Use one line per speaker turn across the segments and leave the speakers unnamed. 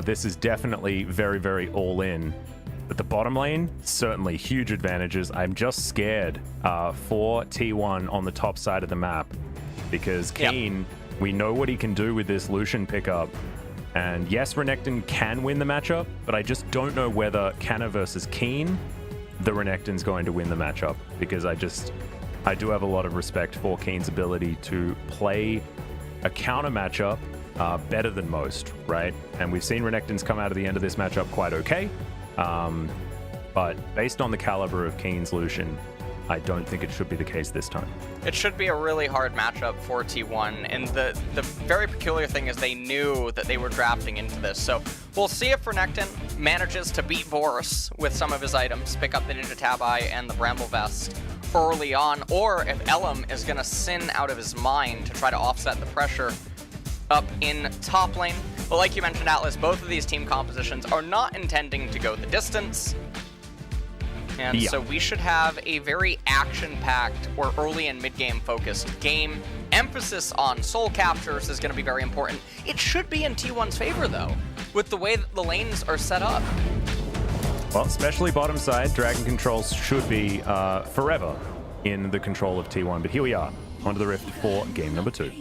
This is definitely very, very all in. But the bottom lane, certainly huge advantages. I'm just scared for T1 on the top side of the map because Kiin, we know what he can do with this Lucian pickup. And yes, Renekton can win the matchup, but I just don't know whether Canna versus Kiin, the Renekton's going to win the matchup because I do have a lot of respect for Kiin's ability to play a counter matchup better than most, right? And we've seen Renektons come out of the end of this matchup quite okay. But based on the caliber of Kiin's Lucian, I don't think it should be the case this time.
It should be a really hard matchup for T1, and the very peculiar thing is they knew that they were drafting into this. So we'll see if Renekton manages to beat Boris with some of his items, pick up the Ninja Tabi and the Bramble Vest early on, or if Ellim is going to sin out of his mind to try to offset the pressure up in top lane. But like you mentioned, Atlus, both of these team compositions are not intending to go the distance. And so we should have a very action-packed or early and mid-game focused game. Emphasis on soul captures is going to be very important. It should be in T1's favor, though, with the way that the lanes are set up.
Well, especially bottom side, Dragon controls should be forever in the control of T1. But here we are, onto the Rift for game number 2.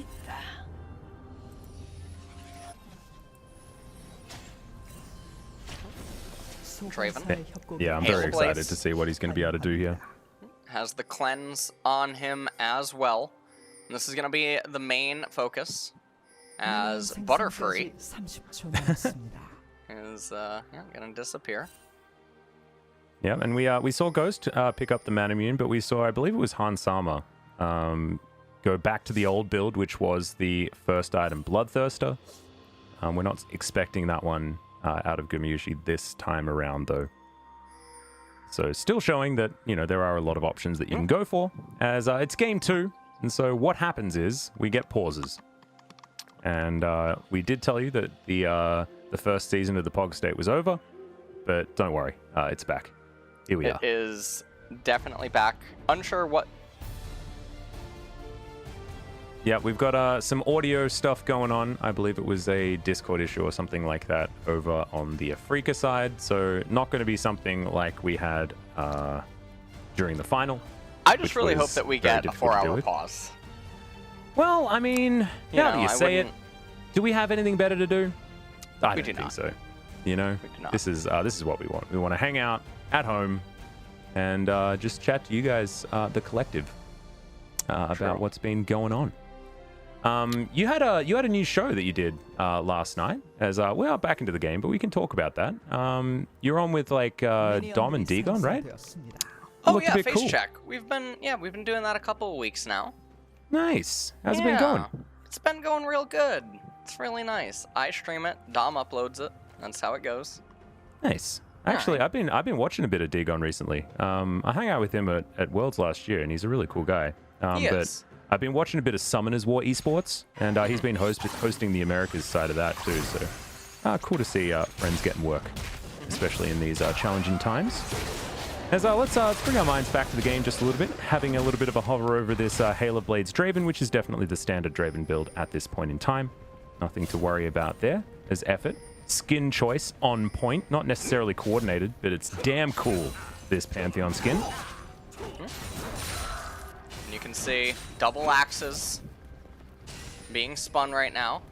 Draven.
Yeah, I'm very excited to see what he's going to be able to do here.
Has the cleanse on him as well. And this is going to be the main focus as Butterfree is going to disappear.
Yeah, and we saw Ghost pick up the Manamune, but we saw, I believe it was Han Sama, go back to the old build, which was the first item, Bloodthirster. We're not expecting that one out of Gamayusi this time around, though. So still showing that, you know, there are a lot of options that you can go for, as it's game 2. And so what happens is we get pauses. And we did tell you that the first season of the Pog State was over, but don't worry, it's back. Here we are.
It is definitely back. Unsure what...
Yeah, we've got some audio stuff going on. I believe it was a Discord issue or something like that over on the Afreeca side. So not going to be something like we had during the final.
I just really hope that we get a 4-hour pause.
Well, I mean, now that you say it,
wouldn't...
do we have anything better to do? I don't think
not.
so. You know, this is what we want. We want to hang out at home and just chat to you guys, the collective, about what's been going on. You had a new show that you did last night. As we are back into the game, but we can talk about that. You're on with like Dom and Dagon, right?
Oh yeah, face cool. Check. We've been doing that a couple of weeks now.
Nice. How's it been going?
It's been going real good. It's really nice. I stream it. Dom uploads it. That's how it goes.
Nice. Actually, I've been watching a bit of Dagon recently. I hung out with him at Worlds last year, and he's a really cool guy.
He is.
I've been watching a bit of Summoners War esports, and he's been hosting the Americas side of that too. So cool to see friends getting work, especially in these challenging times. As let's bring our minds back to the game just a little bit, having a little bit of a hover over this Hail of Blades Draven, which is definitely the standard Draven build at this point in time. Nothing to worry about there. There's effort. Skin choice on point, not necessarily coordinated, but it's damn cool, this Pantheon skin.
You can see double axes being spun right now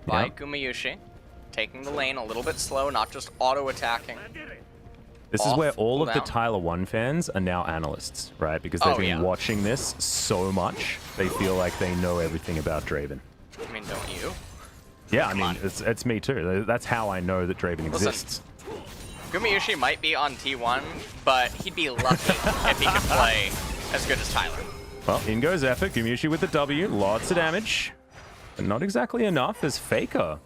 by Gamayusi, taking the lane a little bit slow, not just auto-attacking.
This is where all of the Tyler 1 fans are now analysts, right? Because they've been watching this so much, they feel like they know everything about Draven.
I mean, don't you?
Yeah, I mean, it's me too. That's how I know that Draven exists.
Gamayusi might be on T1, but he'd be lucky if he could play as good as Tyler.
Well, in goes effort. Gamayusi with the W. Lots of damage. But not exactly enough as Faker.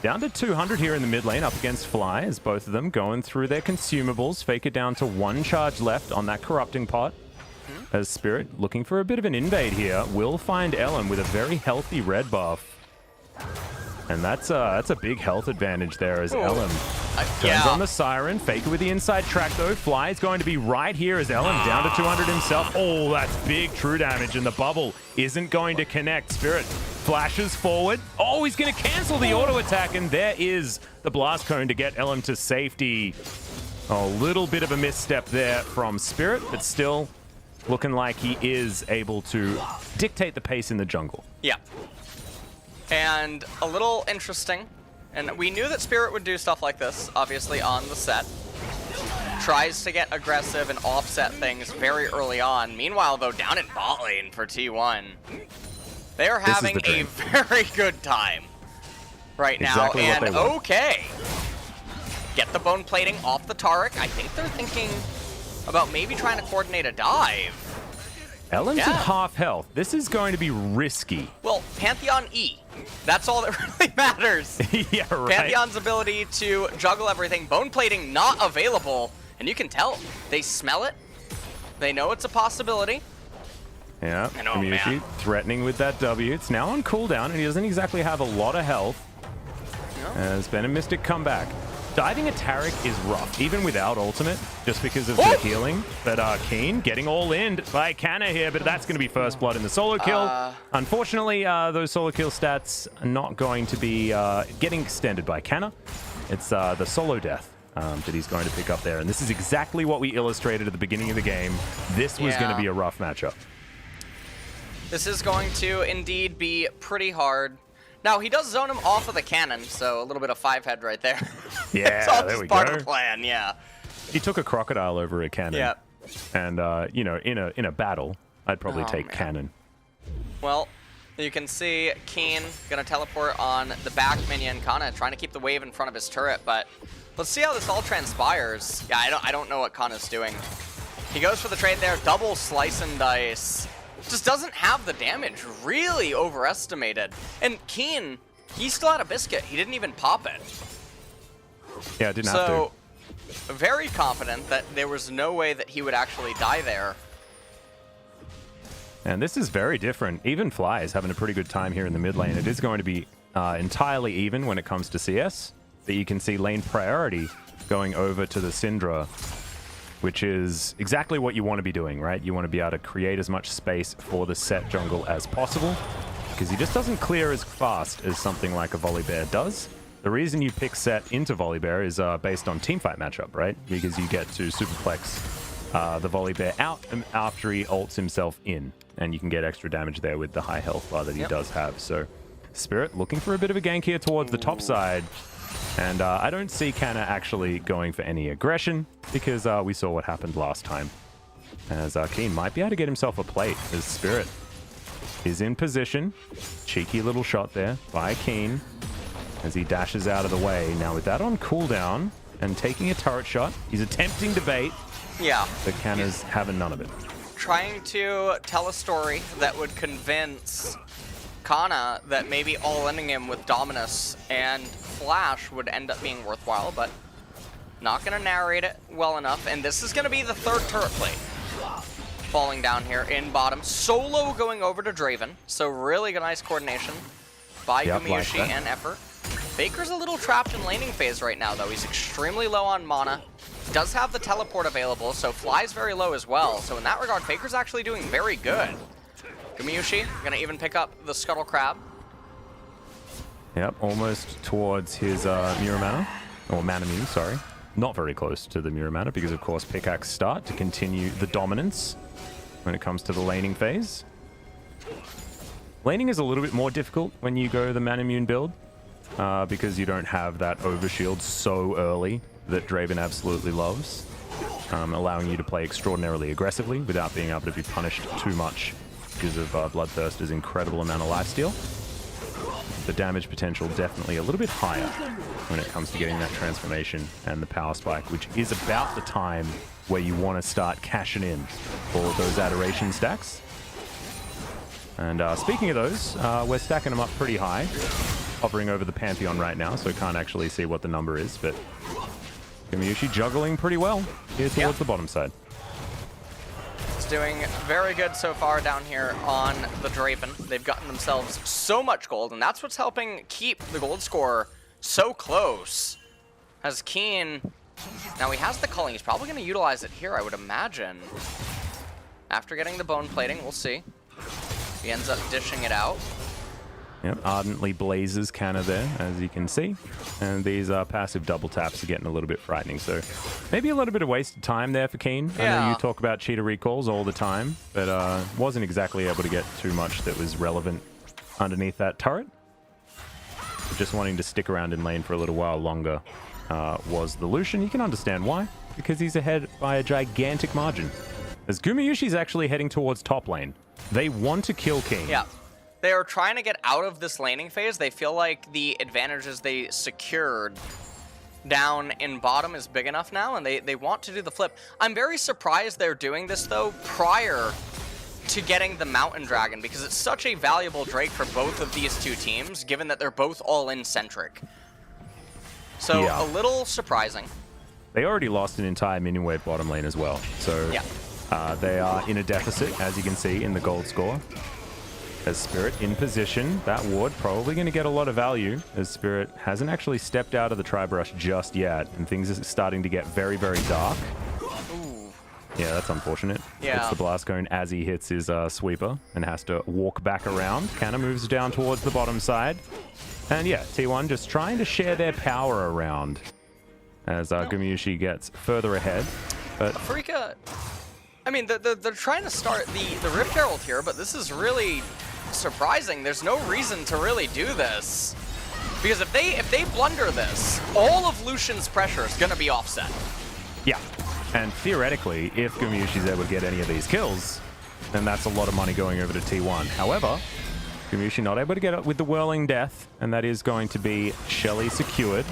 Down to 200 here in the mid lane up against Fly as both of them going through their consumables. Faker down to 1 charge left on that corrupting pot. As Spirit looking for a bit of an invade here. Will find Ellim with a very healthy red buff. And that's a big health advantage there as Ellim turns on the Siren. Faker with the inside track though. Fly is going to be right here as Ellim down to 200 himself. Oh, that's big true damage, and the bubble isn't going to connect. Spirit Flashes forward. Oh, he's going to cancel the auto attack, and there is the blast cone to get Ellim to safety. A little bit of a misstep there from Spirit, but still looking like he is able to dictate the pace in the jungle.
Yeah. And a little interesting, and we knew that Spirit would do stuff like this, obviously, on the Sett. Tries to get aggressive and offset things very early on. Meanwhile, though, down in bot lane for T1, they are having a very good time right now. And okay, get the bone plating off the Taric. I think they're thinking about maybe trying to coordinate a dive.
Ellim's at half health. This is going to be risky.
Well, Pantheon E. That's all that really matters.
Yeah, right.
Pantheon's ability to juggle everything. Bone plating not available. And you can tell. They smell it. They know it's a possibility.
Yeah, Gamayusi threatening with that W. It's now on cooldown, and he doesn't exactly have a lot of health. It's been a Mystic comeback. Diving a Taric is rough, even without ultimate, just because of the healing. But Kiin getting all in by Canna here, but that's going to be first blood in the solo kill. Unfortunately, those solo kill stats are not going to be getting extended by Canna. It's the solo death that he's going to pick up there. And this is exactly what we illustrated at the beginning of the game. This was going to be a rough matchup.
This is going to indeed be pretty hard. Now, he does zone him off of the cannon, so a little bit of 5-head right there.
Yeah,
it's all
there
just
we
part
go.
of the plan, yeah.
He took a crocodile over a cannon.
Yeah.
And, you know, in a battle, I'd probably take cannon.
Well, you can see Kiin going to teleport on the back minion, Canna trying to keep the wave in front of his turret, but let's see how this all transpires. Yeah, I don't know what Kanna's doing. He goes for the trade there, double slice and dice. Just doesn't have the damage, really overestimated. And Kiin, he still had a biscuit. He didn't even pop it.
Yeah, didn't have to.
So, very confident that there was no way that he would actually die there.
And this is very different. Even Fly is having a pretty good time here in the mid lane. It is going to be entirely even when it comes to CS. But you can see lane priority going over to the Syndra, which is exactly what you want to be doing, right? You want to be able to create as much space for the Sett jungle as possible, because he just doesn't clear as fast as something like a Volibear does. The reason you pick Sett into Volibear is based on teamfight matchup, right? Because you get to superplex the Volibear out after he ults himself in, and you can get extra damage there with the high health bar that he does have. So Spirit looking for a bit of a gank here towards the top side. And I don't see Canna actually going for any aggression, because we saw what happened last time. As Kiin might be able to get himself a plate, as Spirit is in position. Cheeky little shot there by Kiin as he dashes out of the way. Now with that on cooldown and taking a turret shot, he's attempting to bait. Yeah. But Canna's having none of it.
Trying to tell a story that would convince Canna that maybe all-ending him with Dominus and Flash would end up being worthwhile, but not going to narrate it well enough. And this is going to be the third turret plate falling down here in bottom. Solo going over to Draven, so really good, nice coordination by Gamayusi and effort. Faker's a little trapped in laning phase right now, though. He's extremely low on mana. Does have the teleport available, so Fly's very low as well. So in that regard, Faker's actually doing very good. Gamayusi gonna even pick up the Scuttle Crab.
Yep, almost towards his Mirror Mana, or Mana Mune, sorry. Not very close to the Mirror Mana, because of course pickaxe start to continue the dominance when it comes to the laning phase. Laning is a little bit more difficult when you go the Mana Mune build, because you don't have that overshield so early that Draven absolutely loves, allowing you to play extraordinarily aggressively without being able to be punished too much because of Bloodthirster's incredible amount of lifesteal. The damage potential definitely a little bit higher when it comes to getting that transformation and the power spike, which is about the time where you want to start cashing in for those adoration stacks. And speaking of those, we're stacking them up pretty high, hovering over the Pantheon right now, so can't actually see what the number is, but Gamayusi juggling pretty well here towards the bottom side.
It's doing very good so far down here on the Draven. They've gotten themselves so much gold, and that's what's helping keep the gold score so close. As Kiin, now he has the culling. He's probably going to utilize it here, I would imagine. After getting the bone plating, we'll see. He ends up dishing it out.
Yep, ardently blazes Canna there, as you can see. And these passive double taps are getting a little bit frightening. So maybe a little bit of wasted time there for Kiin. I know you talk about cheater recalls all the time, but wasn't exactly able to get too much that was relevant underneath that turret. Just wanting to stick around in lane for a little while longer was the Lucian. You can understand why, because he's ahead by a gigantic margin. As Gamayusi's actually heading towards top lane. They want to kill Kiin.
Yeah. They are trying to get out of this laning phase. They feel like the advantages they secured down in bottom is big enough now, and they want to do the flip. I'm very surprised they're doing this, though, prior to getting the Mountain Dragon, because it's such a valuable Drake for both of these two teams, given that they're both all-in centric. So a little surprising.
They already lost an entire minion wave bottom lane as well. So they are in a deficit, as you can see in the gold score. As Spirit in position, that ward probably going to get a lot of value, as Spirit hasn't actually stepped out of the Tri-Brush just yet, and things are starting to get very, very dark.
Ooh.
Yeah, that's unfortunate.
Yeah.
It's the blast cone as he hits his sweeper and has to walk back around. Canna moves down towards the bottom side. And yeah, T1 just trying to share their power around as Gamayusi gets further ahead. But
Afreeca, I mean, they're trying to start the Rift Herald here, but this is really surprising. There's no reason to really do this, because if they blunder this, all of Lucian's pressure is going to be offset.
Yeah, and theoretically, if Gamayusi's able to get any of these kills, then that's a lot of money going over to T1. However, Gamayusi not able to get up with the Whirling Death, and that is going to be Shelly secured.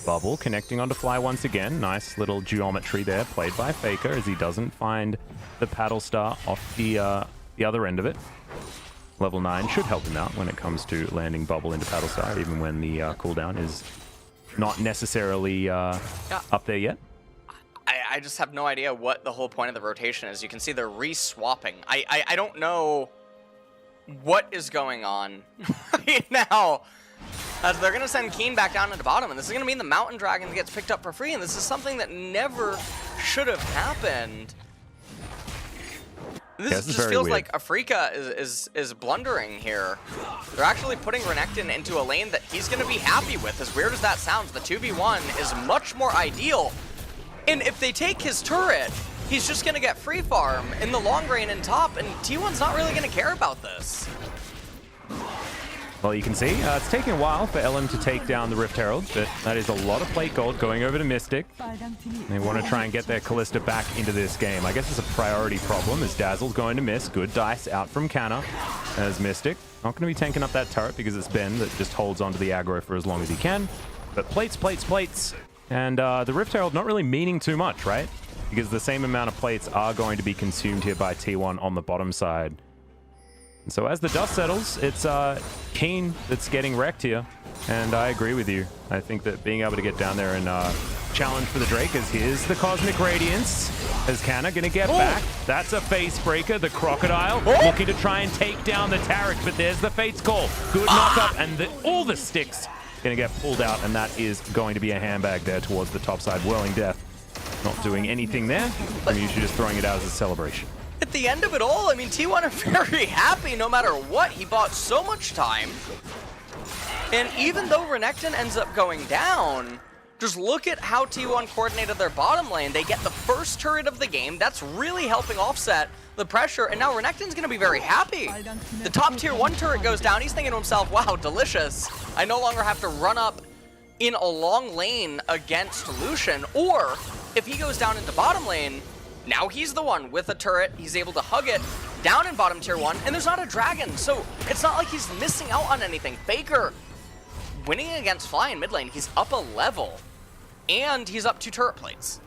Bubble connecting onto Fly once again. Nice little geometry there played by Faker, as he doesn't find the Paddle Star off the other end of it. Level 9 should help him out when it comes to landing Bubble into Paddle Star, even when the cooldown is not necessarily up there yet.
I just have no idea what the whole point of the rotation is. You can see they're re-swapping. I don't know what is going on right now. They're going to send Kiin back down into bottom, and this is going to mean the Mountain Dragon gets picked up for free, and this is something that never should have happened. This just feels weird. Like Afreeca is blundering here. They're actually putting Renekton into a lane that he's going to be happy with. As weird as that sounds, the 2v1 is much more ideal. And if they take his turret, he's just going to get free farm in the long range and top, and T1's not really going to care about this.
Well, you can see it's taking a while for Ellim to take down the Rift Herald, but that is a lot of plate gold going over to Mystic. They want to try and get their Kalista back into this game. I guess it's a priority problem, as Dazzle's going to miss. Good dice out from Canna, as Mystic not going to be tanking up that turret because it's Ben that just holds onto the aggro for as long as he can. But plates, plates, plates. And the Rift Herald not really meaning too much, right? Because the same amount of plates are going to be consumed here by T1 on the bottom side. And so as the dust settles, it's Kiin that's getting wrecked here. And I agree with you. I think that being able to get down there and challenge for the Drake, as here's the Cosmic Radiance. Is Canna going to get back? That's a face breaker. The Crocodile looking to try and take down the Taric, but there's the Fate's Call. Good knock-up, and all the sticks going to get pulled out, and that is going to be a handbag there towards the top side. Whirling Death not doing anything there. I'm usually just throwing it out as a celebration.
At the end of it all, I mean, T1 are very happy no matter what. He bought so much time. And even though Renekton ends up going down, just look at how T1 coordinated their bottom lane. They get the first turret of the game. That's really helping offset the pressure. And now Renekton's going to be very happy. The top tier 1 turret goes down. He's thinking to himself, wow, delicious. I no longer have to run up in a long lane against Lucian. Or if he goes down into bottom lane, now he's the one with a turret. He's able to hug it down in bottom tier 1, and there's not a dragon, so it's not like he's missing out on anything. Faker winning against Fly in mid lane. He's up a level, and he's up 2 turret plates.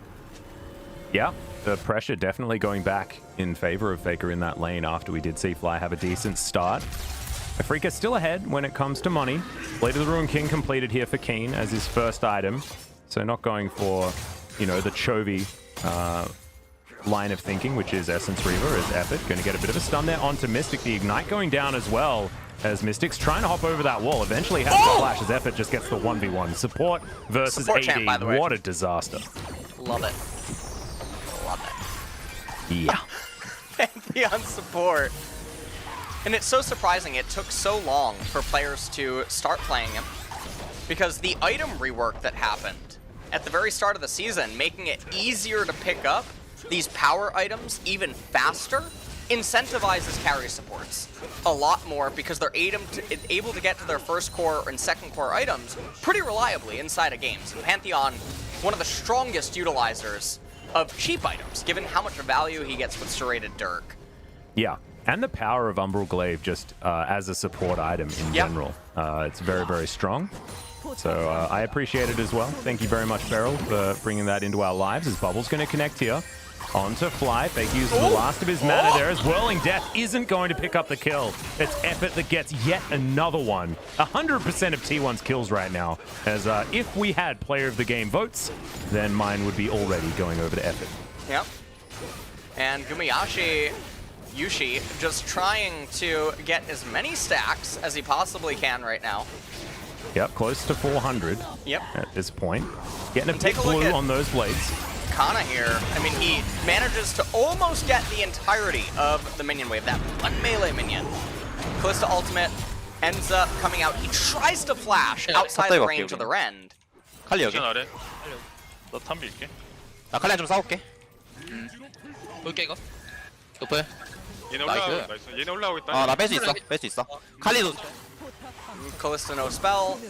Yeah, the pressure definitely going back in favor of Faker in that lane after we did see Fly have a decent start. Afreeca still ahead when it comes to money. Blade of the Ruined King completed here for Kiin as his first item, so not going for, you know, the Chovy line of thinking, which is Essence Reaver, is Effort. Going to get a bit of a stun there onto Mystic. The Ignite going down as well, as Mystic's trying to hop over that wall. Eventually has the flash as Effort just gets the 1v1. Support versus AD.
Champ, by the way.
What a disaster.
Love it. Love it.
Yeah.
Pantheon support. And it's so surprising it took so long for players to start playing him, because the item rework that happened at the very start of the season, making it easier to pick up these power items even faster, incentivizes carry supports a lot more because they're able to get to their first core and second core items pretty reliably inside of games. And Pantheon, one of the strongest utilizers of cheap items, given how much value he gets with serrated Dirk.
Yeah, and the power of Umbral Glaive just as a support item in general. It's very, very strong. So I appreciate it as well. Thank you very much, Beryl, for bringing that into our lives. As Bubble's going to connect here. Onto Fly. Fake uses the last of his mana there as Whirling Death isn't going to pick up the kill. It's Effort that gets yet another one. 100% of T1's kills right now. As if we had Player of the Game votes, then mine would be already going over to Effort.
Yep. And Gamayusi just trying to get as many stacks as he possibly can right now.
Yep, close to 400 at this point. Getting a bit blue on those blades.
Canna here, I mean, he manages to almost get the entirety of the minion wave, that one melee minion. Kalista ultimate ends up coming out. He tries to flash outside the range of the rend.
칼리 여기.
아래. 너 탐 밀게.
나 칼리 좀 싸울게.
볼게 이거. 높아요.
얘네 올라오고 있어. 얘네 올라오고 있다.
나 뺄 수 있어. 뺄 수 있어. 칼리도.
Kalista no spell.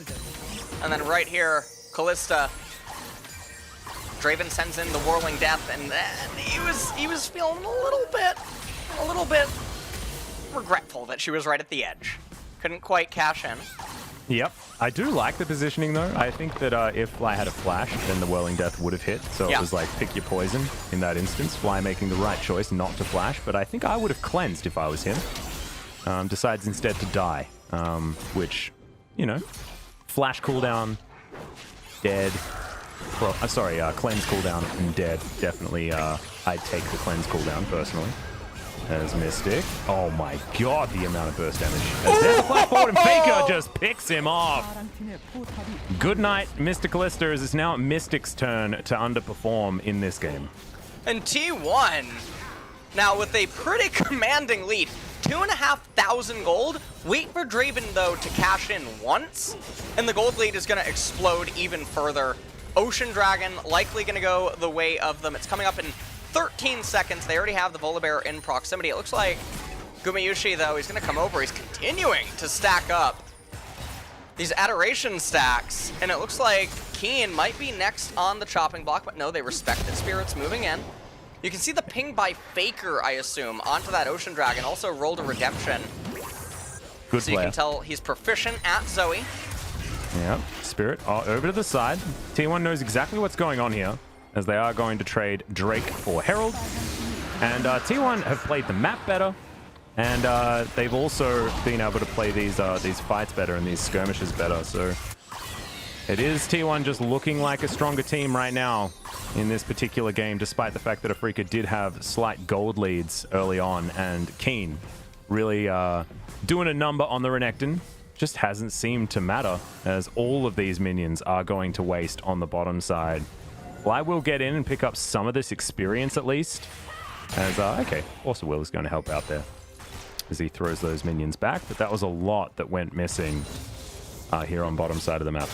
And then right here, Kalista. Draven sends in the Whirling Death, and he was feeling a little bit regretful that she was right at the edge. Couldn't quite cash in.
Yep. I do like the positioning, though. I think that if Fly had a flash, then the Whirling Death would have hit. So it was like, pick your poison in that instance. Fly making the right choice not to flash, but I think I would have cleansed if I was him. Decides instead to die, which, you know, flash cooldown, dead. Sorry, cleanse cooldown and dead. Definitely, I'd take the cleanse cooldown personally. As Mystic. Oh my god, the amount of burst damage. As there's a flash forward and Faker just picks him off. Good night, Mr. Kalista, as it's now Mystic's turn to underperform in this game.
And T1, now with a pretty commanding lead, 2,500 gold. Wait for Draven, though, to cash in once, and the gold lead is going to explode even further. Ocean Dragon likely going to go the way of them. It's coming up in 13 seconds. They already have the Volibear in proximity. It looks like Gamayusi, though, he's going to come over. He's continuing to stack up these Adoration stacks. And it looks like Kiin might be next on the chopping block. But no, they respect the Spirits moving in. You can see the ping by Faker, I assume, onto that Ocean Dragon. Also rolled a Redemption.
Good
so you can tell he's proficient at Zoe.
Yep, Spirit over to the side. T1 knows exactly what's going on here, as they are going to trade Drake for Herald. And T1 have played the map better, and they've also been able to play these fights better and these skirmishes better. So it is T1 just looking like a stronger team right now in this particular game, despite the fact that Afreeca did have slight gold leads early on, and Kiin really doing a number on the Renekton. Just hasn't seemed to matter, as all of these minions are going to waste on the bottom side. Fly will get in and pick up some of this experience at least. As, okay, also Will is going to help out there as he throws those minions back, but that was a lot that went missing here on bottom side of the map.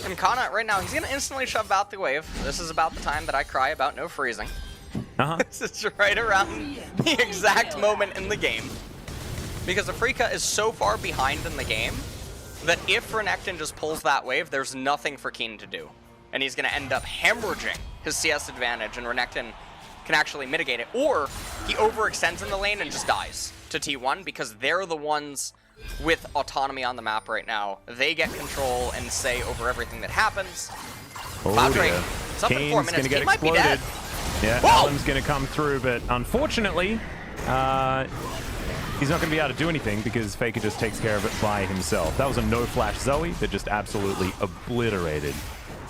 And Canna, right now, he's going to instantly shove out the wave. This is about the time that I cry about no freezing. This is right around the exact moment in the game. Because Afreeca is so far behind in the game that if Renekton just pulls that wave, there's nothing for Kiin to do. And he's going to end up hemorrhaging his CS advantage, and Renekton can actually mitigate it. Or he overextends in the lane and just dies to T1 because they're the ones with autonomy on the map right now. They get control and say over everything that happens. Padre, it's up in 4 minutes. He might be dead.
Yeah, Ellim's going to come through, but unfortunately, he's not going to be able to do anything because Faker just takes care of it by himself. That was a no-flash Zoe that just absolutely obliterated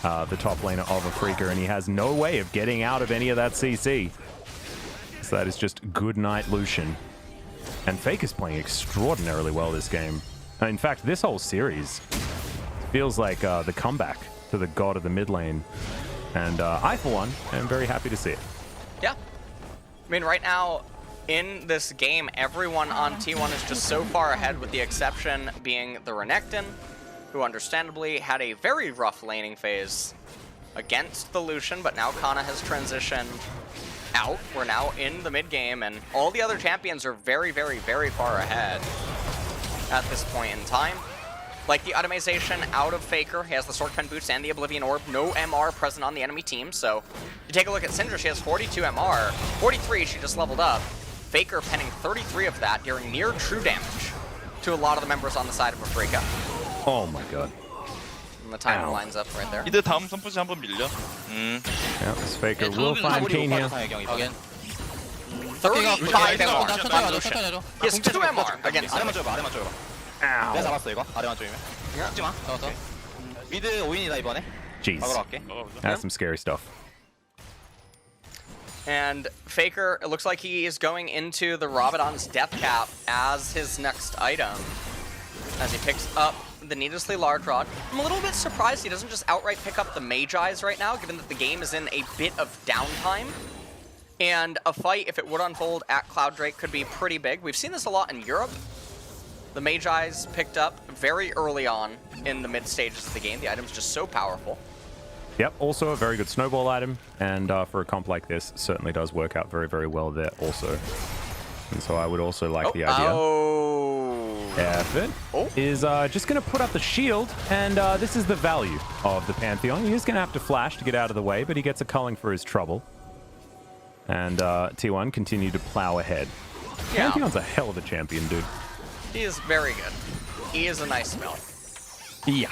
the top laner of Afreeca, and he has no way of getting out of any of that CC. So that is just good night, Lucian. And Faker's playing extraordinarily well this game. In fact, this whole series feels like the comeback to the god of the mid lane. And I, for one, am very happy to see it.
Yeah. I mean, right now, in this game, everyone on T1 is just so far ahead, with the exception being the Renekton, who understandably had a very rough laning phase against the Lucian, but now Canna has transitioned out. We're now in the mid game, and all the other champions are very, very, very far ahead at this point in time. Like the itemization out of Faker, he has the Sword Pen Boots and the Oblivion Orb, no MR present on the enemy team. So you take a look at Syndra, she has 42 MR, 43 she just leveled up. Faker penning 33 of that, dealing near true damage to a lot of the members on the side of Afreeca.
Oh my god.
And the timing lines up right there.
이들 다음 선포지 한번 밀려.
Yeah, this Faker will find Kiin here.
확인.
35 MR
천천히
on
가줘,
Lucian.
천천히 가줘.
He has 2 MR against
아래만 줘봐, 아래만 줘봐. 내가
Ow.
잡았어 이거. 아래만 줘면. 죽지 마.
잡았어.
미드 5인이다 이번에.
Jeez.
막으러 갈게.
That's some scary stuff.
And Faker, it looks like he is going into the Rabadon's Death Cap as his next item, as he picks up the needlessly large rod. I'm a little bit surprised he doesn't just outright pick up the Mage Eyes right now, given that the game is in a bit of downtime. And a fight, if it would unfold at Cloud Drake, could be pretty big. We've seen this a lot in Europe. The Mage Eyes picked up very early on in the mid stages of the game. The item's just so powerful.
Yep, also a very good snowball item, and for a comp like this, certainly does work out very, very well there also. And so I would also like the idea. Effort is just going to put up the shield, and this is the value of the Pantheon. He is going to have to flash to get out of the way, but he gets a culling for his trouble. And T1 continue to plow ahead.
Yeah.
Pantheon's a hell of a champion, dude.
He is very good. He is a nice spell.
Yeah.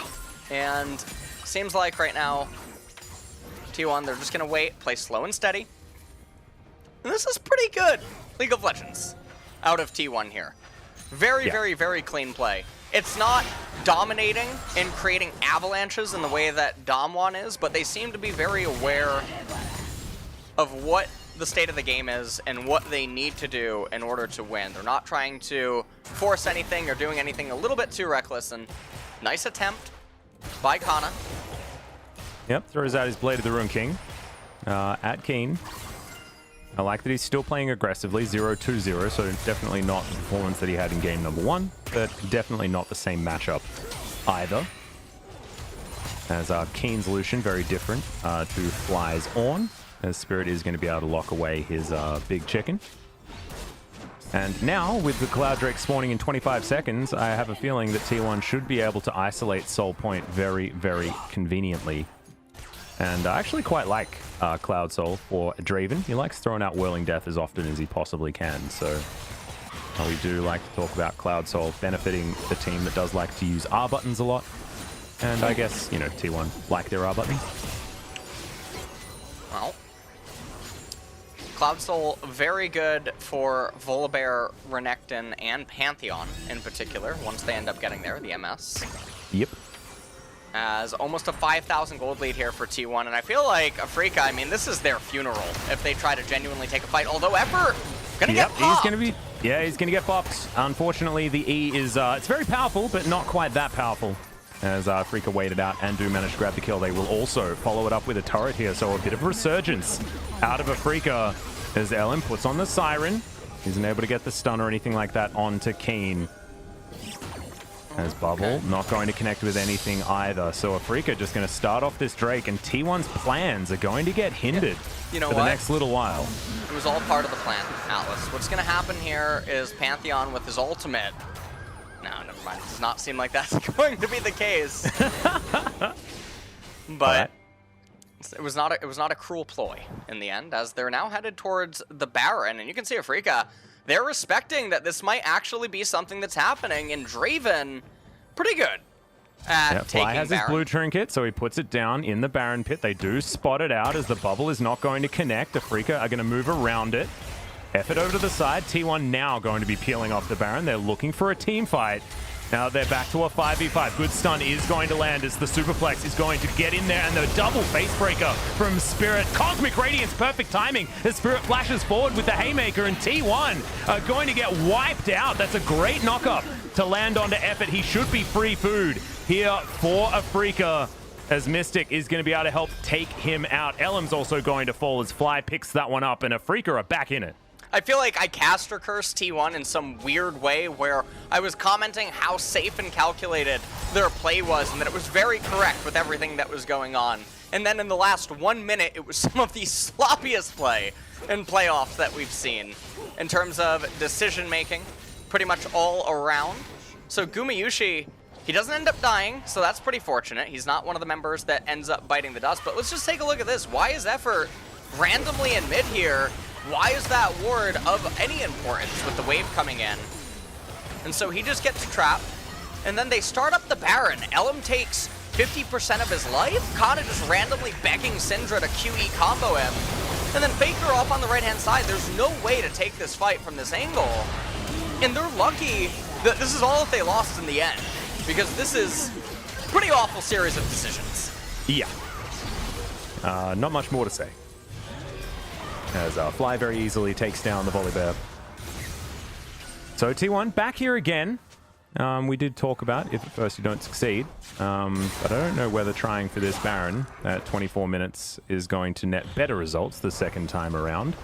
And seems like right now, T1, they're just going to wait, play slow and steady. And this is pretty good League of Legends out of T1 here. Very, very, very clean play. It's not dominating and creating avalanches in the way that Damwon is, but they seem to be very aware of what the state of the game is and what they need to do in order to win. They're not trying to force anything or doing anything a little bit too reckless. And nice attempt by Canna.
Yep, throws out his Blade of the Ruined King at Kiin. I like that he's still playing aggressively, 0-2-0, so definitely not the performance that he had in game number 1, but definitely not the same matchup either. As Kiin's Lucian, very different to Fly's Ornn, as Spirit is going to be able to lock away his big chicken. And now, with the Cloud Drake spawning in 25 seconds, I have a feeling that T1 should be able to isolate Soul Point very, very conveniently. And I actually quite like Cloud Soul for Draven. He likes throwing out Whirling Death as often as he possibly can. So we do like to talk about Cloud Soul benefiting the team that does like to use R buttons a lot. And I guess, you know, T1 like their R buttons.
Well, Cloud Soul, very good for Volibear, Renekton, and Pantheon in particular, once they end up getting there, the MS.
Yep.
As almost a 5,000 gold lead here for T1, and I feel like Afreeca, I mean, this is their funeral if they try to genuinely take a fight, although Effort gonna get popped.
He's gonna get popped. Unfortunately, the E is, it's very powerful, but not quite that powerful. As Afreeca waited out and do manage to grab the kill. They will also follow it up with a turret here, so a bit of a resurgence out of Afreeca as Ellim puts on the Siren. Isn't able to get the stun or anything like that onto Kiin. As Bubble not going to connect with anything either. So Afreeca just going to start off this Drake, and T1's plans are going to get hindered
you know
for the next little while.
It was all part of the plan, Atlas. What's going to happen here is Pantheon with his ultimate. No, never mind. It does not seem like that's going to be the case. But it was not a cruel ploy in the end, as they're now headed towards the Baron, and you can see Afreeca. They're respecting that this might actually be something that's happening, and Draven, pretty good at taking
Fly has his
Baron.
blue trinket, so he puts it down in the Baron pit. They do spot it out as the bubble is not going to connect. Afreeca are going to move around it. Effort over to the side. T1 now going to be peeling off the Baron. They're looking for a team fight. Now they're back to a 5v5. Good stun is going to land as the Superplex is going to get in there, and the double face breaker from Spirit. Cosmic Radiance, perfect timing as Spirit flashes forward with the Haymaker, and T1 are going to get wiped out. That's a great knock-up to land onto Effort. He should be free food here for Afreeca, as Mystic is going to be able to help take him out. Ellim's also going to fall as Fly picks that one up, and Afreeca are back in it.
I feel like I caster cursed T1 in some weird way where I was commenting how safe and calculated their play was and that it was very correct with everything that was going on. And then in the last 1 minute, it was some of the sloppiest play in playoffs that we've seen in terms of decision making, pretty much all around. So Gamayusi, he doesn't end up dying, so that's pretty fortunate. He's not one of the members that ends up biting the dust. But let's just take a look at this. Why is Effort randomly in mid here? Why is that ward of any importance with the wave coming in? And so he just gets trapped. And then they start up the Baron. Ellim takes 50% of his life. Canna just randomly begging Syndra to QE combo him. And then Faker off on the right-hand side. There's no way to take this fight from this angle. And they're lucky that this is all that they lost in the end. Because this is a pretty awful series of decisions.
Yeah. Not much more to say. As Fly very easily takes down the Volibear. So T1 back here again. We did talk about if at first you don't succeed. But I don't know whether trying for this Baron at 24 minutes is going to net better results the second time around.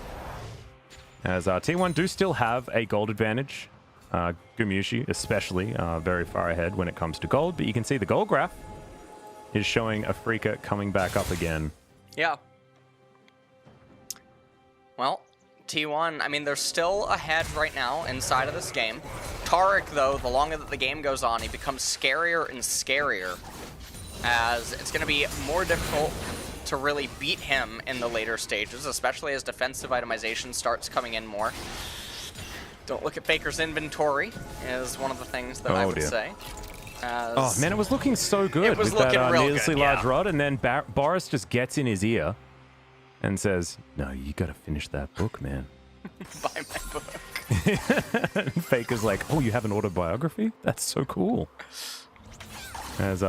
As T1 do still have a gold advantage. Gamayusi especially very far ahead when it comes to gold. But you can see the gold graph is showing Afreeca coming back up again.
Yeah. Well, T1, I mean, they're still ahead right now inside of this game. Taric, though, the longer that the game goes on, he becomes scarier and scarier, as it's going to be more difficult to really beat him in the later stages, especially as defensive itemization starts coming in more. Don't look at Faker's inventory is one of the things that I would say.
Oh, man, it was looking so good.
It was
with
looking
that
real
needlessly
good,
large
yeah.
rod, and then Boris just gets in his ear and says, "No, you got to finish that book, man."
Buy my book.
And Faker's like, "Oh, you have an autobiography? That's so cool." As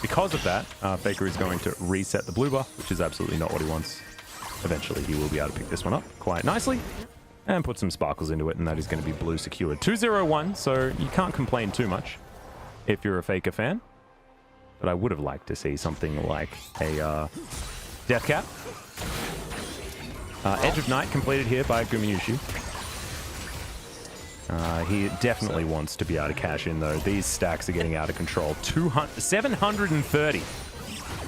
because of that, Faker is going to reset the blue buff, which is absolutely not what he wants. Eventually, he will be able to pick this one up quite nicely and put some sparkles into it, and that is going to be blue secured. 2-0-1, so you can't complain too much if you're a Faker fan. But I would have liked to see something like a Death Cap. Edge of Night completed here by Gamayusi. He definitely wants to be able to cash in, though. These stacks are getting out of control. 730.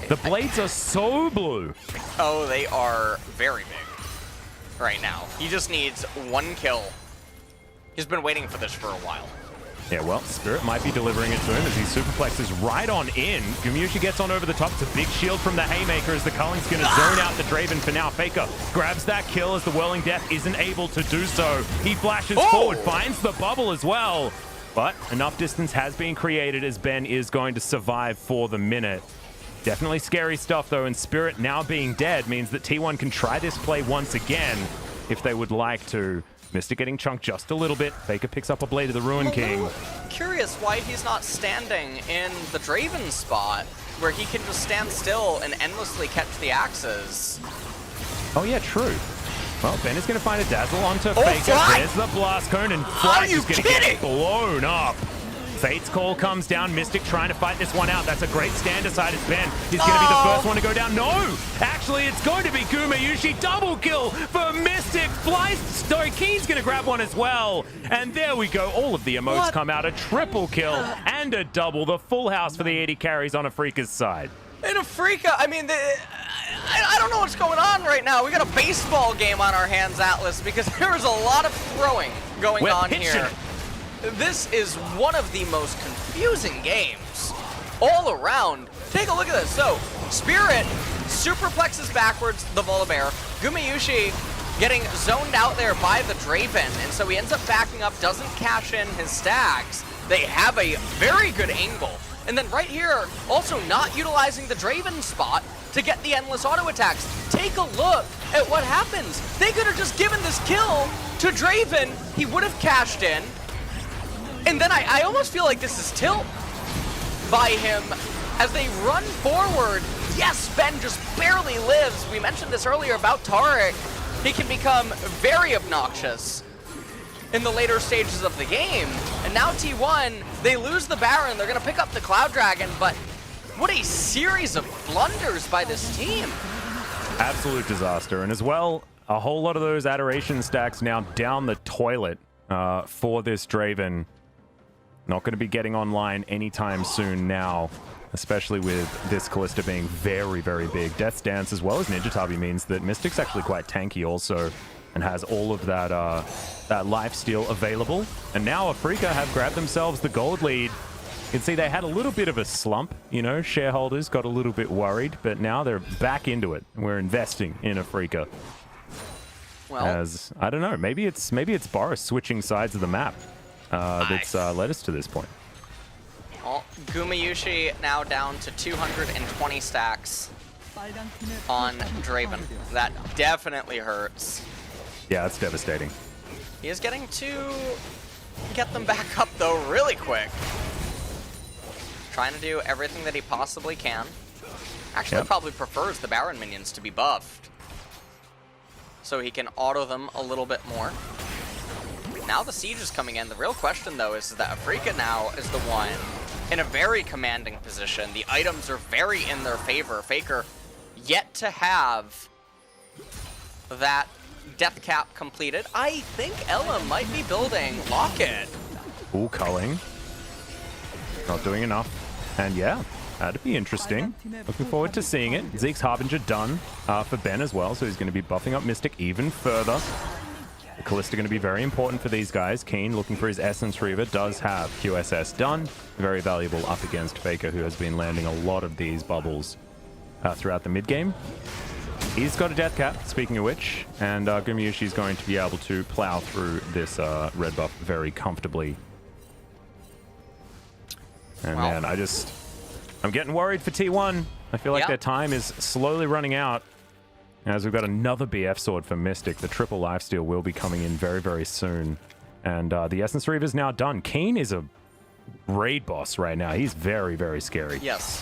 The blades are so blue.
Oh, they are very big right now. He just needs one kill. He's been waiting for this for a while.
Yeah, well, Spirit might be delivering it to him as he superplexes right on in. Gamayusi gets on over the top. It's a big shield from the Haymaker as the Culling's going to zone out the Draven for now. Faker grabs that kill as the Whirling Death isn't able to do so. He flashes forward, finds the bubble as well. But enough distance has been created as Ben is going to survive for the minute. Definitely scary stuff, though, and Spirit now being dead means that T1 can try this play once again if they would like to. Mystic getting chunked just a little bit. Faker picks up a Blade of the Ruin King.
Curious why he's not standing in the Draven spot where he can just stand still and endlessly catch the axes.
Oh yeah, true. Well, Ben is going to find a Dazzle onto Faker.
Fly!
There's the Blast Cone, and Fly is going to get blown up. Fate's Call comes down. Mystic trying to fight this one out. That's a great stand aside as Ben. He's going to be the first one to go down. No! Actually, it's going to be Gamayusi. Double kill for Mystic. Sorry, Kiin's going to grab one as well. And there we go. All of the emotes come out. A triple kill and a double. The full house for the 80 carries on Afreeca's side.
And Afreeca, I mean, I don't know what's going on right now. We got a baseball game on our hands, Atlus, because there is a lot of throwing going on here. This is one of the most confusing games all around. Take a look at this. So, Spirit superplexes backwards the Volibear. Gamayusi getting zoned out there by the Draven, and so he ends up backing up, doesn't cash in his stacks. They have a very good angle. And then right here, also not utilizing the Draven spot to get the endless auto attacks. Take a look at what happens. They could have just given this kill to Draven. He would have cashed in. And then I almost feel like this is tilt by him as they run forward. Yes, Ben just barely lives. We mentioned this earlier about Taric. He can become very obnoxious in the later stages of the game. And now T1, they lose the Baron. They're going to pick up the Cloud Dragon, but what a series of blunders by this team.
Absolute disaster. And as well, a whole lot of those adoration stacks now down the toilet for this Draven. Not going to be getting online anytime soon now, especially with this Kalista being very, very big. Death's Dance as well as Ninja Tabi means that Mystic's actually quite tanky also and has all of that that lifesteal available. And now Afreeca have grabbed themselves the gold lead. You can see they had a little bit of a slump, you know, shareholders got a little bit worried, but now they're back into it. We're investing in Afreeca.
Well,
As, I don't know, maybe it's Boris switching sides of the map that's led us to this point.
well, Gamayusi now down to 220 stacks on Draven. That definitely hurts.
Yeah, it's devastating.
He is getting to get them back up, though, really quick. Trying to do everything that he possibly can. Actually, probably prefers the Baron minions to be buffed, so he can auto them a little bit more. Now the siege is coming in. The real question, though, is that Afreeca now is the one in a very commanding position. The items are very in their favor. Faker yet to have that death cap completed. I think Ellim might be building Locket.
Ooh, culling. Not doing enough. And yeah, that'd be interesting. Looking forward to seeing it. Zeke's Harbinger done for Ben as well, so he's going to be buffing up Mystic even further. Kalista going to be very important for these guys. Kiin looking for his Essence Reaver does have QSS done. Very valuable up against Faker, who has been landing a lot of these bubbles throughout the mid-game. He's got a death cap, speaking of which, and Gamayusi is going to be able to plow through this red buff very comfortably. And man, I'm getting worried for T1. I feel like their time is slowly running out. As we've got another BF sword for Mystic, the triple lifesteal will be coming in very, very soon. And the Essence Reaver is now done. Kiin is a raid boss right now. He's very, very scary.
Yes.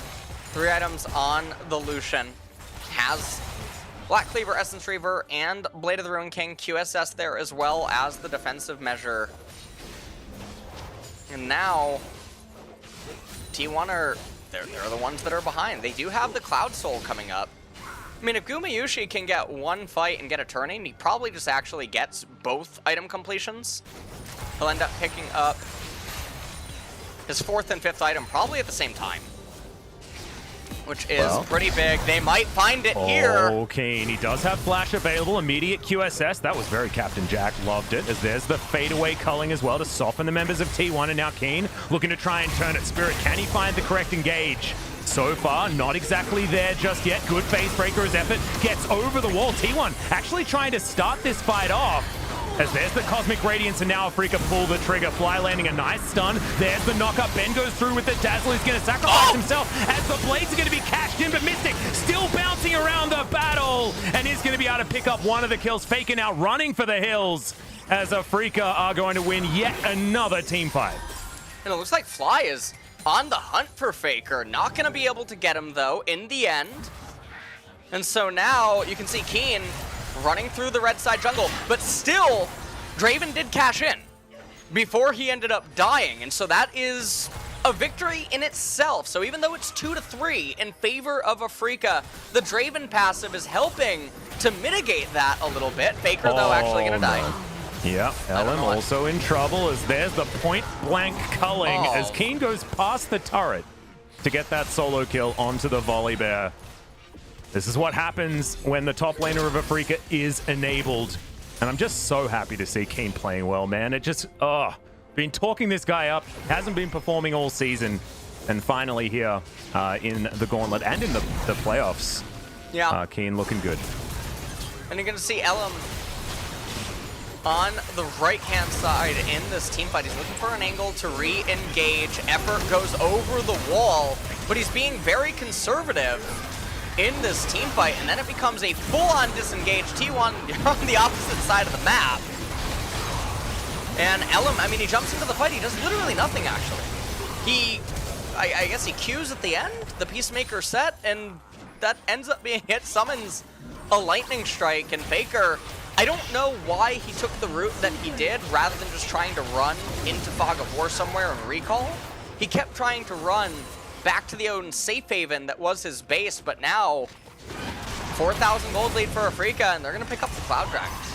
3 items on the Lucian. Has Black Cleaver, Essence Reaver, and Blade of the Ruin King QSS there, as well as the defensive measure. And now T1 are they're the ones that are behind. They do have the Cloud Soul coming up. I mean, if Gamayusi can get one fight and get a turning, he probably just actually gets both item completions. He'll end up picking up his 4th and 5th item probably at the same time, which is pretty big. They might find it here.
Okay, he does have flash available, immediate QSS. That was very Captain Jack, loved it, as there's the fadeaway culling as well to soften the members of T1, and now Kiin looking to try and turn it. Spirit, can he find the correct engage? So far, not exactly there just yet. Good face breaker as effort gets over the wall. T1 actually trying to start this fight off. As there's the Cosmic Radiance, and now Afreeca pull the trigger. Fly landing a nice stun. There's the knockup. Ben goes through with the Dazzle. He's going to sacrifice himself as the blades are going to be cashed in, but Mystic still bouncing around the battle and is going to be able to pick up one of the kills. Faker now running for the hills as Afreeca are going to win yet another team fight.
And it looks like Fly is on the hunt for Faker. Not going to be able to get him, though, in the end. And so now you can see Kiin running through the red side jungle, but still, Draven did cash in before he ended up dying, and so that is a victory in itself. So even though it's 2-3 in favor of Afreeca, the Draven passive is helping to mitigate that a little bit. Faker, though, actually gonna die.
Yeah, Ellim also in trouble as there's the point-blank culling as Kiin goes past the turret to get that solo kill onto the Volibear. This is what happens when the top laner of Afreeca is enabled. And I'm just so happy to see Kiin playing well, man. It just, been talking this guy up, hasn't been performing all season. And finally here in the Gauntlet and in the playoffs, Kiin looking good.
And you're gonna see Ellim on the right-hand side in this team fight. He's looking for an angle to re-engage. Effort goes over the wall, but he's being very conservative in this team fight, and then it becomes a full-on disengage. T1 on the opposite side of the map. And Ellim, I mean, he jumps into the fight. He does literally nothing, actually. I guess he Qs at the end, the Peacemaker Sett, and that ends up being it. Summons a lightning strike, and Faker, I don't know why he took the route that he did rather than just trying to run into Fog of War somewhere and recall. He kept trying to run back to the own safe haven that was his base, but now 4,000 gold lead for Afreeca, and they're going to pick up the Cloud Dragons.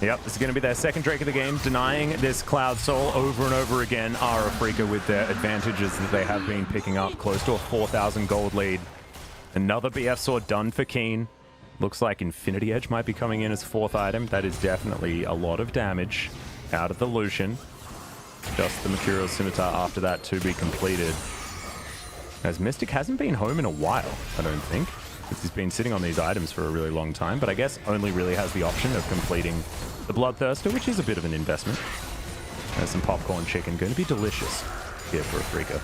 Yep, this is going to be their second Drake of the game, denying this Cloud Soul over and over again. Are Afreeca with their advantages that they have been picking up, close to a 4,000 gold lead. Another BF sword done for Kiin. Looks like Infinity Edge might be coming in as fourth item. That is definitely a lot of damage out of the Lucian. Just the Mercurial Scimitar after that to be completed. As Mystic hasn't been home in a while, I don't think. He's been sitting on these items for a really long time, but I guess only really has the option of completing the Bloodthirster, which is a bit of an investment. There's some popcorn chicken, going to be delicious here for Afreeca.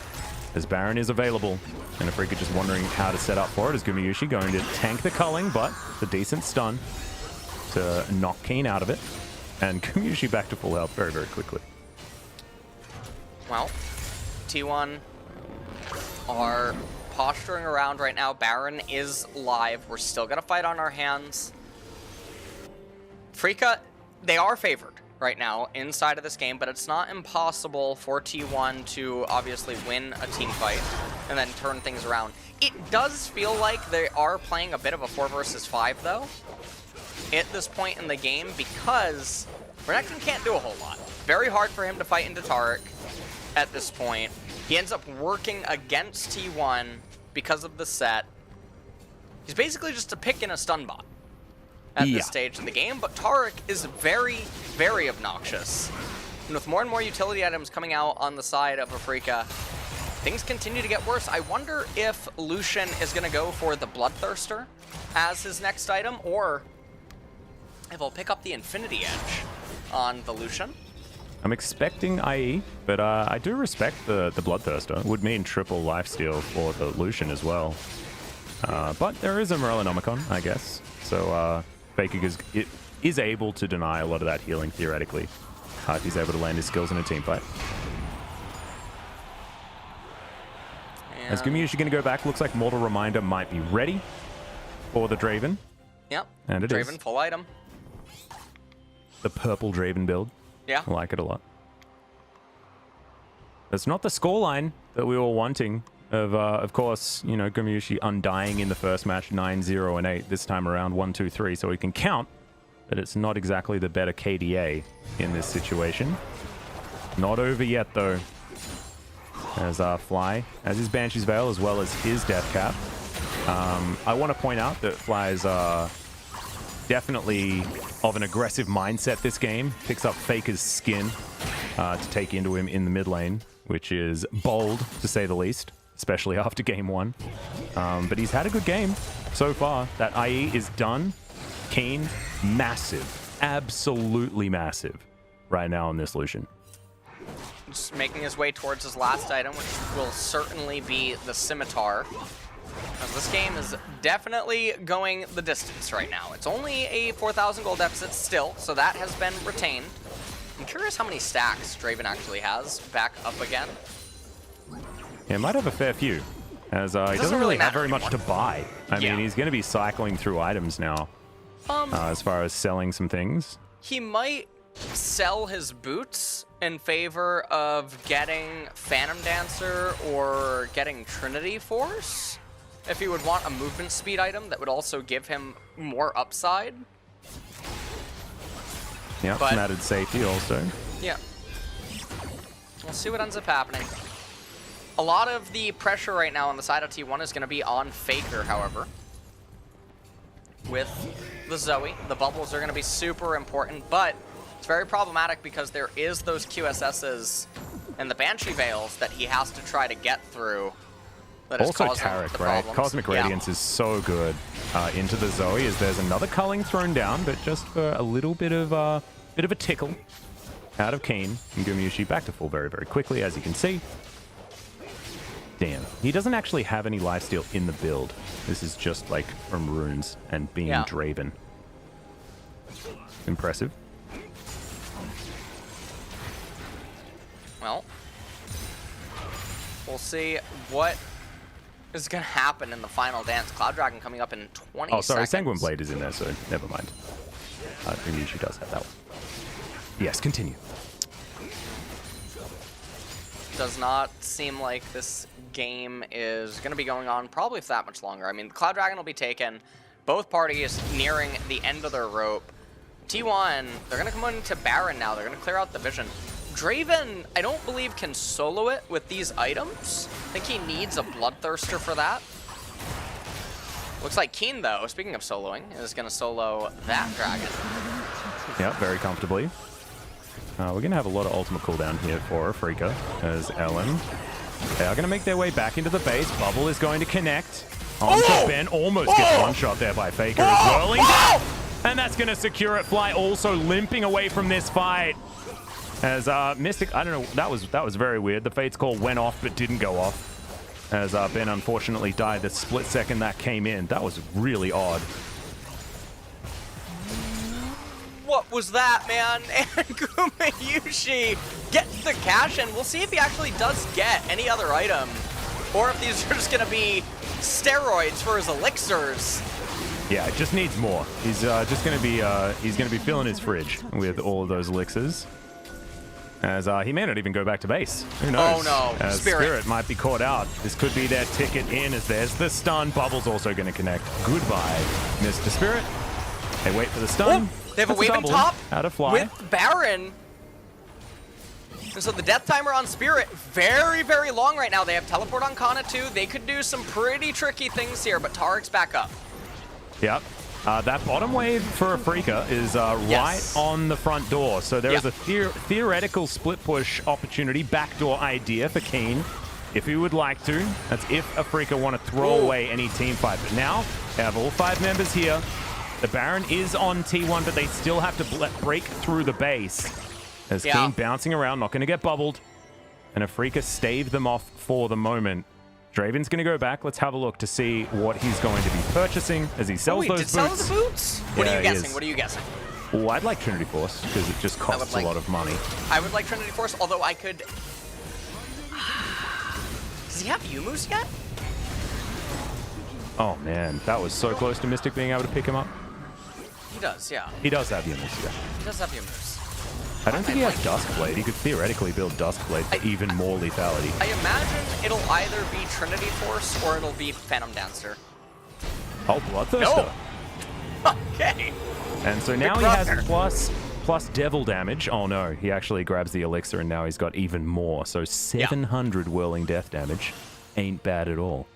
As Baron is available, and Afreeca just wondering how to set up for it, as Gamayusi going to tank the culling, but it's a decent stun to knock Kiin out of it. And Gamayusi back to full health very, very quickly.
Well, T1 are posturing around right now. Baron is live. We're still going to fight on our hands. Afreeca, they are favored right now inside of this game, but it's not impossible for T1 to obviously win a team fight and then turn things around. It does feel like they are playing a bit of a 4 versus 5 though at this point in the game, because Renekton can't do a whole lot. Very hard for him to fight into Taric at this point. He ends up working against T1 because of the Sett. He's basically just a pick and a stun bot at this stage in the game, but Taric is very, very obnoxious. And with more and more utility items coming out on the side of Afreeca, things continue to get worse. I wonder if Lucian is going to go for the Bloodthirster as his next item, or if he'll pick up the Infinity Edge on the Lucian.
I'm expecting IE, but I do respect the Bloodthirster. Would mean triple lifesteal for the Lucian as well. But there is a Morellonomicon, I guess. So Faker is able to deny a lot of that healing, theoretically, if he's able to land his skills in a team fight. And as Gamayusi going to go back, looks like Mortal Reminder might be ready for the Draven.
Yep,
and
Draven full item.
The purple Draven build.
Yeah.
I like it a lot. That's not the scoreline that we were wanting. Of course, you know, Gamayusi undying in the first match, 9-0 and 8. This time around, 1-2-3. So we can count that it's not exactly the better KDA in this situation. Not over yet, though. As Fly, as his Banshee's Veil, as well as his Death Cap. I want to point out that Fly is definitely of an aggressive mindset this game. Picks up Faker's skin to take into him in the mid lane, which is bold, to say the least, especially after game 1. But he's had a good game so far. That IE is done. Kiin, massive, absolutely massive right now on this Lucian.
Just making his way towards his last item, which will certainly be the Scimitar. As this game is definitely going the distance right now. It's only a 4,000 gold deficit still, so that has been retained. I'm curious how many stacks Draven actually has back up again.
Yeah, might have a fair few, as he doesn't really have very much to buy. I mean, he's going to be cycling through items now, as far as selling some things.
He might sell his boots in favor of getting Phantom Dancer or getting Trinity Force, if he would want a movement speed item that would also give him more upside.
Yeah, some added safety also.
Yeah. We'll see what ends up happening. A lot of the pressure right now on the side of T1 is going to be on Faker, however. With the Zoe, the bubbles are going to be super important, but it's very problematic because there is those QSSs and the Banshee Veils that he has to try to get through.
Also Taric, right? Cosmic Radiance is so good into the Zoe, as there's another culling thrown down, but just for a little bit of a tickle out of Kiin. And Gamayusi back to full very, very quickly, as you can see. Damn. He doesn't actually have any lifesteal in the build. This is just like from runes and being Draven. Impressive.
Well, we'll see what is going to happen in the final dance. Cloud Dragon coming up in 20 seconds.
Oh, sorry, Sanguine Blade is in there, so never mind. Gamayusi does have that one. Yes, continue.
Does not seem like this game is going to be going on probably for that much longer. I mean, Cloud Dragon will be taken. both parties nearing the end of their rope. T1, they're going to come into Baron now. They're going to clear out the vision. Draven, I don't believe, can solo it with these items. I think he needs a Bloodthirster for that. Looks like Kiin, though, speaking of soloing, is going to solo that dragon.
Yep, very comfortably. We're going to have a lot of ultimate cooldown here for Afreeca as Ellim. They are going to make their way back into the base. Bubble is going to connect. Onto Ben. Almost gets one shot there by Faker. Whirling down. And that's going to secure it. Fly also limping away from this fight. As Mystic, I don't know, that was very weird. The Fate's Call went off but didn't go off. As Ben unfortunately died the split second that came in. That was really odd.
What was that, man? And Gamayusi gets the cash, and we'll see if he actually does get any other item, or if these are just gonna be steroids for his elixirs.
Yeah, it just needs more. He's just gonna be filling his fridge with all of those elixirs. As he may not even go back to base. Who knows?
Oh no,
as Spirit might be caught out. This could be their ticket in, as there's the stun. Bubble's also going to connect. Goodbye, Mr. Spirit. They wait for the stun.
They have a wave in top with Baron. And so the death timer on Spirit, very, very long right now. They have teleport on Canna too. They could do some pretty tricky things here, but Tariq's back up.
Yep. That bottom wave for Afreeca is right on the front door. So there is a theoretical split push opportunity, backdoor idea for Kiin, if he would like to. That's if Afreeca want to throw away any team fight. But now, they have all 5 members here. The Baron is on T1, but they still have to break through the base. As Kiin bouncing around, not going to get bubbled. And Afreeca staved them off for the moment. Draven's going to go back. Let's have a look to see what he's going to be purchasing as he sells those boots.
Sell the boots? What are you guessing? What are you guessing?
Oh, I'd like Trinity Force because it just costs a lot of money.
I would like Trinity Force, although I could... Does he have Yumus yet?
Oh man, that was so close to Mystic being able to pick him up.
He does, yeah.
He does have Yumus, yeah.
He does have Yumus.
I don't think he has Duskblade. He could theoretically build Duskblade for even more lethality.
I imagine it'll either be Trinity Force or it'll be Phantom Dancer.
Oh, Bloodthirster.
No. Okay.
And so now he has plus devil damage. Oh no, he actually grabs the elixir and now he's got even more. So 700 whirling death damage. Ain't bad at all.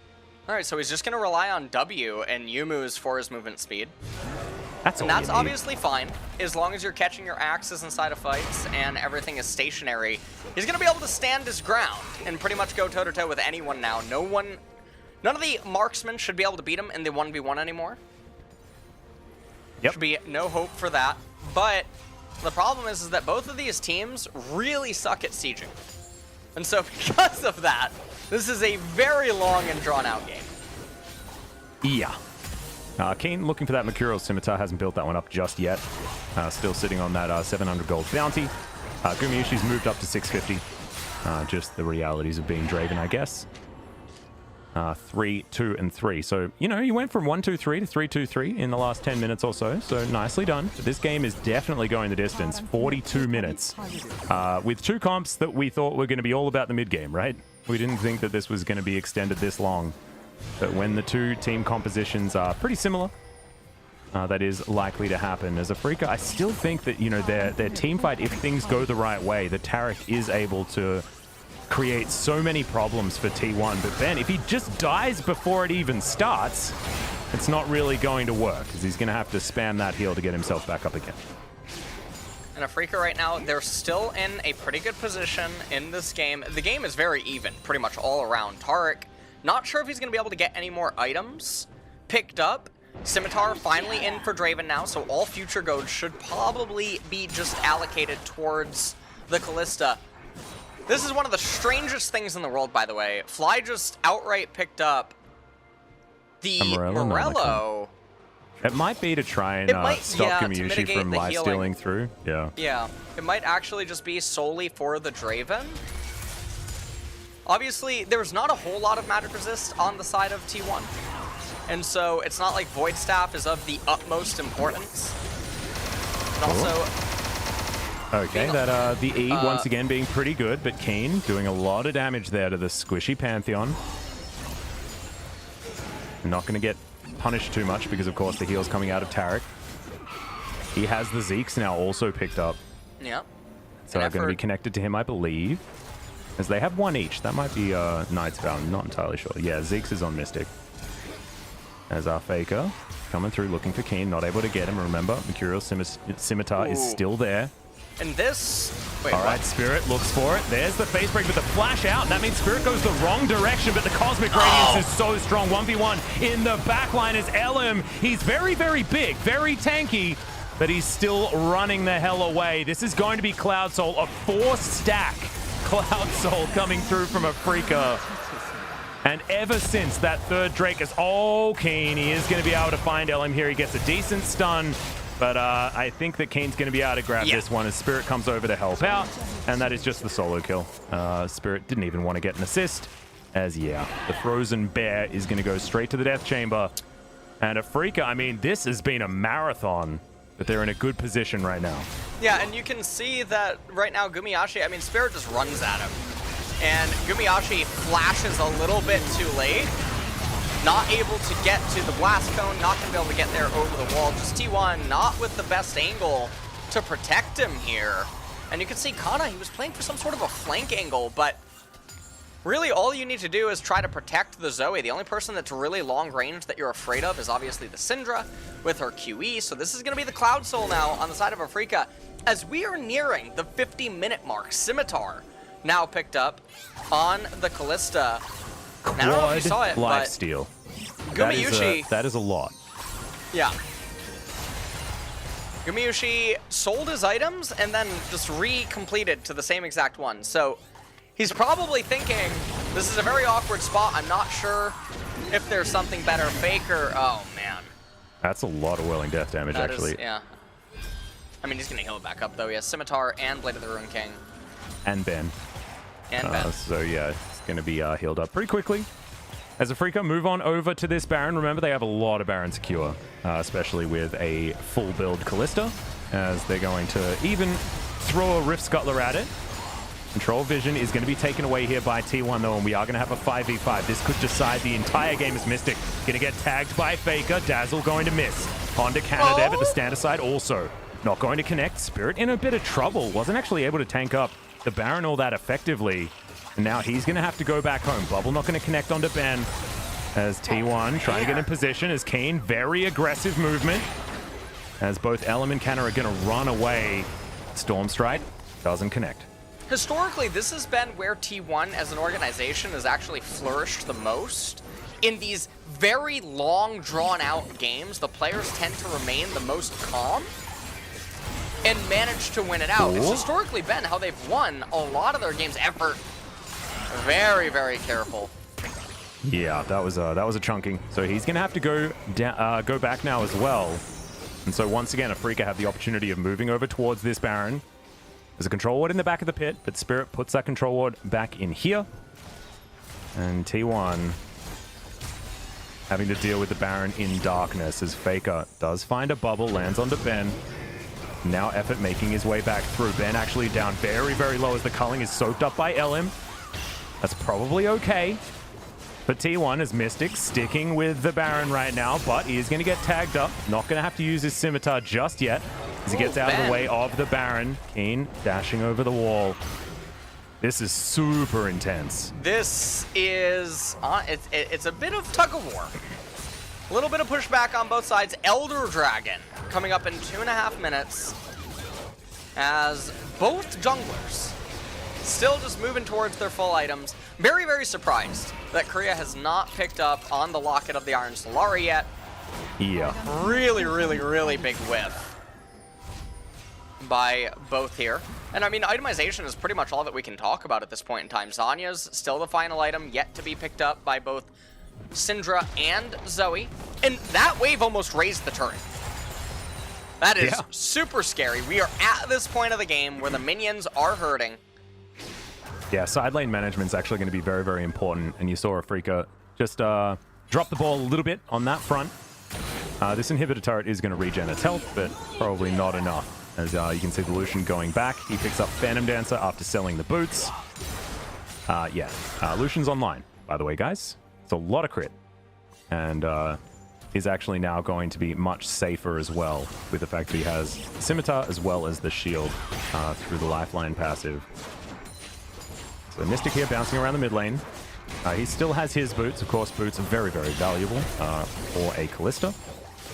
Alright, so he's just going to rely on W and Yumu's for his movement speed.
That's
obviously fine, as long as you're catching your axes inside of fights and everything is stationary. He's going to be able to stand his ground and pretty much go toe-to-toe with anyone now. None of the marksmen should be able to beat him in the 1v1 anymore.
Yep.
Should be no hope for that. But the problem is that both of these teams really suck at sieging. And so because of that, this is a very long and drawn-out game.
Yeah. Kiin looking for that Mercurial Scimitar, hasn't built that one up just yet. Still sitting on that 700 gold bounty. Gamayusi's moved up to 650. Just the realities of being Draven, I guess. 3, 2, and 3. So, you know, you went from 1, 2, 3 to 3, 2, 3 in the last 10 minutes or so. So nicely done. But this game is definitely going the distance. 42 minutes. With 2 comps that we thought were going to be all about the mid game, right? We didn't think that this was going to be extended this long. But when the 2 team compositions are pretty similar, that is likely to happen. As Afreeca, I still think that, you know, their team fight, if things go the right way, the Tariq is able to create so many problems for T1. But then, if he just dies before it even starts, it's not really going to work, because he's going to have to spam that heal to get himself back up again.
And Afreeca right now, they're still in a pretty good position in this game. The game is very even, pretty much all around. Tariq, not sure if he's going to be able to get any more items picked up. Scimitar finally in for Draven now, so all future gold should probably be just allocated towards the Kalista. This is one of the strangest things in the world, by the way. Fly just outright picked up the Morello.
It might be to try and stop Gamayusi from life stealing through. Yeah.
Yeah. It might actually just be solely for the Draven. Obviously, there's not a whole lot of magic resist on the side of T1. And so it's not like Void Staff is of the utmost importance. And also...
Okay, that the E once again being pretty good, but Kiin doing a lot of damage there to the squishy Pantheon. Not going to get punished too much because, of course, the heal's coming out of Taric. He has the Zeeks now also picked up.
Yeah.
So they're going to be connected to him, I believe. As they have one each. That might be Knight's Vow. I'm not entirely sure. Yeah, Zeeks is on Mystic. As Afreeca coming through looking for Kiin. Not able to get him. Remember, Mercurial Scimitar is still there.
And this... Wait,
all right, Spirit looks for it. There's the face break, but the flash out. That means Spirit goes the wrong direction, but the Cosmic Radiance is so strong. 1v1 in the backline is Ellim. He's very, very big, very tanky, but he's still running the hell away. This is going to be Cloud Soul, a 4-stack Cloud Soul coming through from Afreeca. And ever since that third Drake is Kiin, he is going to be able to find Ellim here. He gets a decent stun. But I think that Kiin's going to be able to grab this one as Spirit comes over to help out. And that is just the solo kill. Spirit didn't even want to get an assist. As, the Frozen Bear is going to go straight to the Death Chamber. And Afreeca, I mean, this has been a marathon. But they're in a good position right now.
Yeah, and you can see that right now Gamayusi, I mean, Spirit just runs at him. And Gamayusi flashes a little bit too late. Not able to get to the blast cone, not going to be able to get there over the wall. Just T1, not with the best angle to protect him here. And you can see Canna, he was playing for some sort of a flank angle, but really all you need to do is try to protect the Zoe. The only person that's really long range that you're afraid of is obviously the Syndra with her QE. So this is going to be the Cloud Soul now on the side of Afreeca. As we are nearing the 50-minute mark, Scimitar now picked up on the Kalista. I don't know if you saw it, but
Lifesteal.
Gamayusi,
that is a lot.
Yeah. Gamayusi sold his items and then just re-completed to the same exact one. So he's probably thinking, this is a very awkward spot. I'm not sure if there's something better. Faker, oh man.
That's a lot of whirling death damage,
That
actually.
is, yeah. I mean, he's going to heal it back up, though. He has Scimitar and Blade of the Ruined King.
And Ben.
And Ben.
So yeah, it's going to be healed up pretty quickly. As Afreeca move on over to this Baron, remember they have a lot of Baron secure, especially with a full build Kalista, as they're going to even throw a Rift Scuttler at it. Control vision is going to be taken away here by T1 though, and we are going to have a 5v5. This could decide the entire game as Mystic. Going to get tagged by Faker. Dazzle going to miss. Onto Canna there, but the standard side also not going to connect. Spirit in a bit of trouble. Wasn't actually able to tank up the Baron all that effectively. And now he's going to have to go back home. Bubble not going to connect onto Ben. As T1 trying to get in position. As Kiin, very aggressive movement. As both Ellim and Canna are going to run away. Storm Strike doesn't connect.
Historically, this has been where T1 as an organization has actually flourished the most. In these very long, drawn-out games, the players tend to remain the most calm and manage to win it out. It's historically been how they've won a lot of their games. Effort. Very, very careful.
Yeah, that was a chunking. So he's going to have to go back now as well. And so once again, Afreeca have the opportunity of moving over towards this Baron. There's a control ward in the back of the pit, but Spirit puts that control ward back in here. And T1 having to deal with the Baron in darkness as Faker does find a bubble, lands onto Ben. Now Effort making his way back through. Ben actually down very, very low as the culling is soaked up by Ellim. That's probably okay. But T1 is Mystic sticking with the Baron right now, but he is going to get tagged up. Not going to have to use his Scimitar just yet as he gets out of the way of the Baron. Kiin dashing over the wall. This is super intense.
This is, it's a bit of tug-of-war. A little bit of pushback on both sides. Elder Dragon coming up in 2.5 minutes as both junglers still just moving towards their full items. Very, very surprised that Korea has not picked up on the Locket of the Iron Solari yet.
Yeah.
Really, really, really big whiff by both here. And I mean, itemization is pretty much all that we can talk about at this point in time. Zanya's still the final item, yet to be picked up by both Syndra and Zoe. And that wave almost raised the turret. That is super scary. We are at this point of the game where the minions are hurting.
Yeah, side lane management's actually going to be very, very important. And you saw Afreeca just drop the ball a little bit on that front. This inhibitor turret is going to regen its health, but probably not enough. As you can see the Lucian going back. He picks up Phantom Dancer after selling the boots. Lucian's online, by the way, guys. It's a lot of crit. And is actually now going to be much safer as well, with the fact that he has Scimitar as well as the shield through the Lifeline passive. So Mystic here bouncing around the mid lane. He still has his boots. Of course, boots are very, very valuable for a Kalista.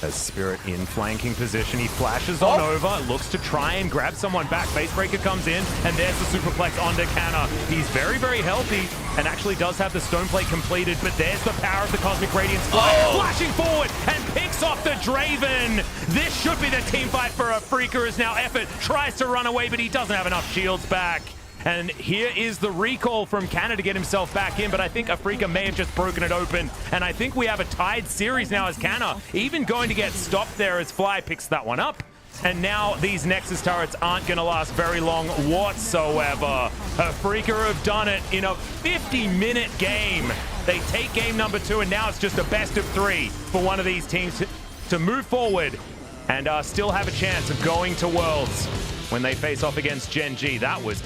As Spirit in flanking position, he flashes on over, looks to try and grab someone back. Facebreaker comes in, and there's the superplex onto Canna. He's very, very healthy, and actually does have the stone plate completed, but there's the power of the Cosmic Radiance flashing forward, and picks off the Draven. This should be the team fight for Afreeca, as now Effort tries to run away, but he doesn't have enough shields back. And here is the recall from Canna to get himself back in, but I think Afreeca may have just broken it open. And I think we have a tied series now as Canna even going to get stopped there as Fly picks that one up. And now these Nexus turrets aren't going to last very long whatsoever. Afreeca have done it in a 50-minute game. They take game number 2, and now it's just a best of 3 for one of these teams to move forward and still have a chance of going to Worlds when they face off against Gen G. That was